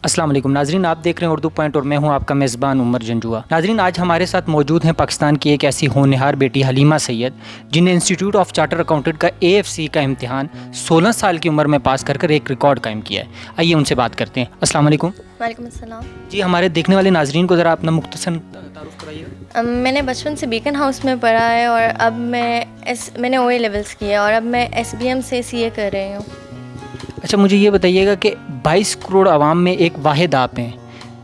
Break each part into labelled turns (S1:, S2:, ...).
S1: السلام علیکم ناظرین، آپ دیکھ رہے ہیں اردو پوائنٹ اور میں ہوں آپ کا میزبان عمر جنجوا۔ ناظرین، آج ہمارے ساتھ موجود ہیں پاکستان کی ایک ایسی ہونہار بیٹی حلیمہ سید، جن نے انسٹیٹیوٹ آف چارٹر اکاؤنٹنٹ کا AFC کا امتحان 16 سال کی عمر میں پاس کر کر ایک ریکارڈ قائم کیا ہے۔ آئیے ان سے بات کرتے ہیں۔ السلام علیکم۔
S2: وعلیکم السلام
S1: جی، ہمارے دیکھنے والے ناظرین کو ذرا اپنا مختصر تعارف کرائیے۔
S2: میں نے بچپن سے بیکن ہاؤس میں پڑھا ہے اور اب میں نے OA لیولس کیا اور اب میں SBM سے CA کر رہی ہوں۔
S1: اچھا، مجھے یہ بتائیے گا کہ 22 کروڑ عوام میں ایک واحد آپ ہیں،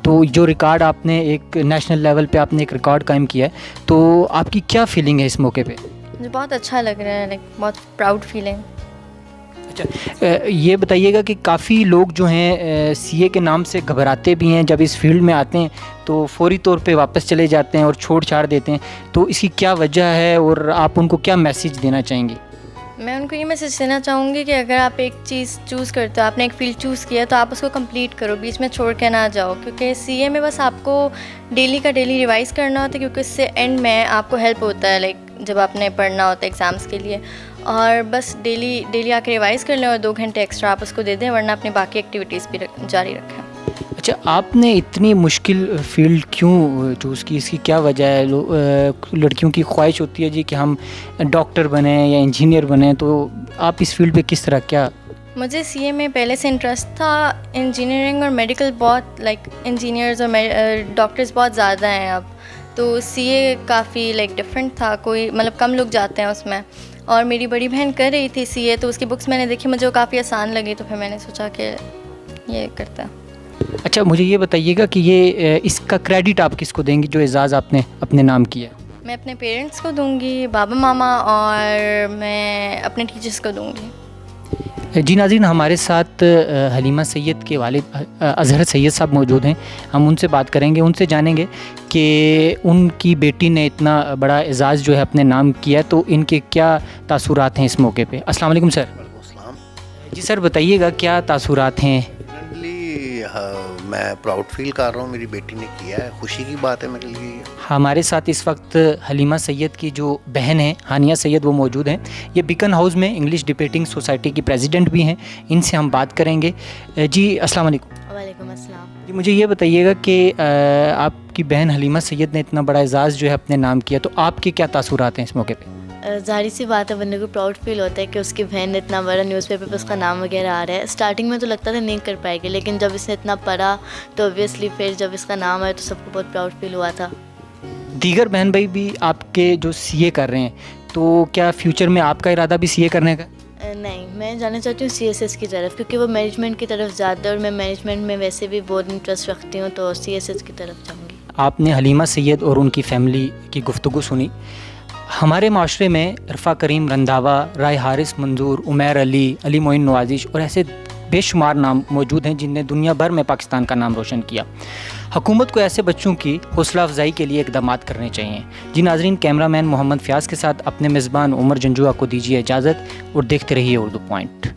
S1: تو جو ریکارڈ آپ نے ایک نیشنل لیول پہ آپ نے ایک ریکارڈ قائم کیا ہے، تو آپ کی کیا فیلنگ ہے اس موقع پہ؟
S2: مجھے بہت اچھا لگ رہا ہے، بہت پراؤڈ فیلنگ۔
S1: اچھا، یہ بتائیے گا کہ کافی لوگ جو ہیں CA کے نام سے گھبراتے بھی ہیں، جب اس فیلڈ میں آتے ہیں تو فوری طور پہ واپس چلے جاتے ہیں اور چھوڑ چھاڑ دیتے ہیں، تو اس کی کیا وجہ ہے اور آپ ان کو کیا میسیج دینا چاہیں گے؟
S2: میں ان کو یہ میسیج دینا چاہوں گی کہ اگر آپ ایک چیز چوز کرتے ہو، آپ نے ایک فیلڈ چوز کیا تو آپ اس کو کمپلیٹ کرو، بیچ میں چھوڑ کے نہ جاؤ، کیونکہ CA میں بس آپ کو ڈیلی کا ڈیلی ریوائز کرنا ہوتا ہے، کیونکہ اس سے اینڈ میں آپ کو ہیلپ ہوتا ہے جب آپ نے پڑھنا ہوتا ہے ایگزامس کے لیے، اور بس ڈیلی آ کے ریوائز کر لیں اور 2 گھنٹے ایکسٹرا آپ اس کو دے دیں، ورنہ اپنی باقی ایکٹیویٹیز بھی جاری رکھیں۔
S1: اچھا، آپ نے اتنی مشکل فیلڈ کیوں چوز کی؟ اس کی کیا وجہ ہے؟ لڑکیوں کی خواہش ہوتی ہے جی کہ ہم ڈاکٹر بنیں یا انجینئر بنیں، تو آپ اس فیلڈ پہ کس طرح کیا؟
S2: مجھے CA میں پہلے سے انٹرسٹ تھا، انجینئرنگ اور میڈیکل بہت انجینئرز اور ڈاکٹرز بہت زیادہ ہیں اب، تو CA کافی ڈفرینٹ تھا، کوئی کم لوگ جاتے ہیں اس میں، اور میری بڑی بہن کر رہی تھی CA، تو اس کی بکس میں نے دیکھی، مجھے وہ کافی آسان لگی، تو پھر میں نے سوچا کہ یہ کرتا ہے۔
S1: اچھا، مجھے یہ بتائیے گا کہ یہ اس کا کریڈٹ آپ کس کو دیں گی جو اعزاز آپ نے اپنے نام کیا ہے؟
S2: میں اپنے پیرنٹس کو دوں گی، بابا ماما، اور میں اپنے ٹیچرس کو دوں گی۔
S1: جی ناظرین، ہمارے ساتھ حلیمہ سید کے والد اظہر سید صاحب موجود ہیں، ہم ان سے بات کریں گے، ان سے جانیں گے کہ ان کی بیٹی نے اتنا بڑا اعزاز جو ہے اپنے نام کیا ہے، تو ان کے کیا تاثرات ہیں اس موقع پہ۔ السلام علیکم سر۔
S3: وعلیکم السلام۔
S1: جی سر، بتائیے گا کیا تاثرات ہیں؟
S3: میں پراؤڈ فیل کر رہا ہوں، میری بیٹی نے کیا ہے، خوشی کی بات ہے میرے لیے۔
S1: ہمارے ساتھ اس وقت حلیمہ سید کی جو بہن ہیں ہانیہ سید، وہ موجود ہیں، یہ بیکن ہاؤس میں انگلش ڈبیٹنگ سوسائٹی کی پریزیڈنٹ بھی ہیں، ان سے ہم بات کریں گے۔ جی السلام علیکم۔
S2: وعلیکم السلام۔
S1: جی، مجھے یہ بتائیے گا کہ آپ کی بہن حلیمہ سید نے اتنا بڑا اعزاز جو ہے اپنے نام کیا، تو آپ کے کیا تاثرات ہیں اس موقع پہ؟
S4: ظاہر سی بات ہے، بندے کو پراؤڈ فیل ہوتا ہے کہ اس کی بہن نے اتنا بڑا نیوز پیپر پہ اس کا نام وغیرہ آ رہا ہے۔ اسٹارٹنگ میں تو لگتا تھا نہیں کر پائے گی، لیکن جب اس نے اتنا پڑھا تو اوبویسلی پھر جب اس کا نام آیا تو سب کو بہت پراؤڈ فیل ہوا تھا۔
S1: دیگر بہن بھائی بھی آپ کے جو CA کر رہے ہیں، تو کیا فیوچر میں آپ کا ارادہ بھی CA کرنے کا؟
S4: نہیں، میں جانا چاہتی ہوں CSS کی طرف، کیونکہ وہ مینجمنٹ کی طرف زیادہ ہے اور میں مینجمنٹ میں ویسے بھی بہت انٹرسٹ رکھتی ہوں، تو CSS کی طرف جاؤں گی۔
S1: آپ نے حلیمہ سید اور ان کی فیملی کی گفتگو سنی۔ ہمارے معاشرے میں عرفہ کریم رندھاوا، رائے حارث منظور، عمیر علی معین نوازش اور ایسے بے شمار نام موجود ہیں جن نے دنیا بھر میں پاکستان کا نام روشن کیا۔ حکومت کو ایسے بچوں کی حوصلہ افزائی کے لیے اقدامات کرنے چاہیے۔ جی ناظرین، کیمرہ مین محمد فیاض کے ساتھ اپنے میزبان عمر جنجوا کو دیجیے اجازت اور دیکھتے رہیے اردو پوائنٹ۔